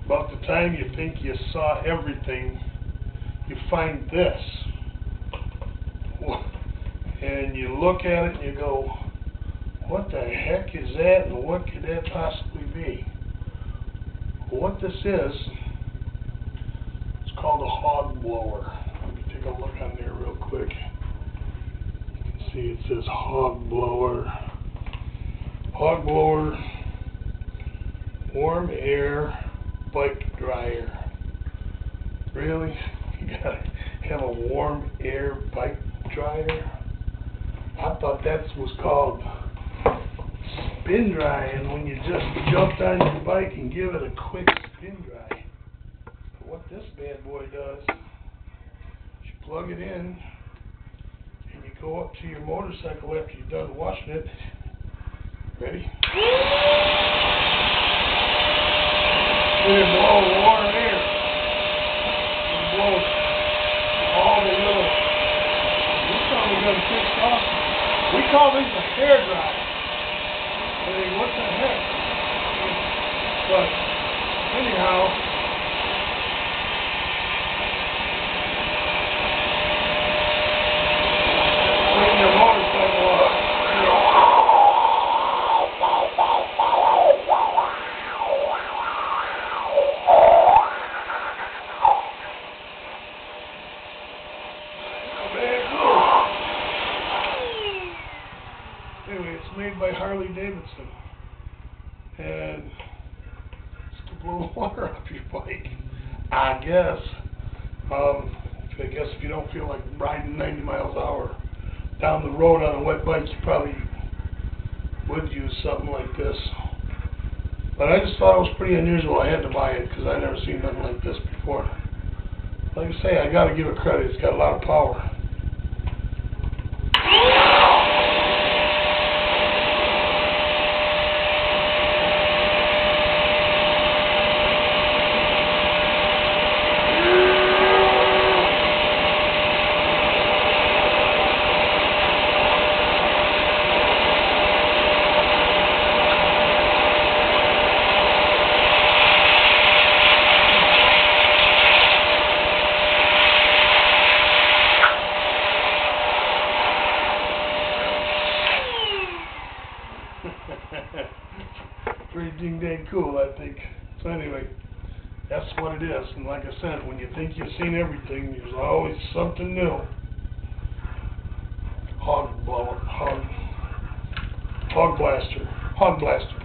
About the time you think you saw everything, you find this. And you look at it and you go, what the heck is that and what could that possibly be? Well, what this is, it's called a hog blower. Let me take a look on there real quick. You can see it says hog blower. Hog blower, warm air bike dryer. Really? You gotta have a warm air bike dryer? I thought that was called spin drying, when you just jumped on your bike and give it a quick spin dry. But what this bad boy does, you plug it in and you go up to your motorcycle after you're done washing it. Ready? It blows warm air. It blows all the little. This time we're going to fix off. We call these a hair dryer. I mean, what the heck? But anyhow, clean your motorcycle up. Anyway, it's made by Harley Davidson, and it's to blow water off your bike, I guess. I guess if you don't feel like riding 90 miles an hour down the road on a wet bike, you probably would use something like this. But I just thought it was pretty unusual. I had to buy it because I never seen nothing like this before. Like I say, I got to give it credit. It's got a lot of power. Pretty dang cool, I think. So anyway, that's what it is. And like I said, when you think you've seen everything, there's always something new. Hog blaster. Hog blaster.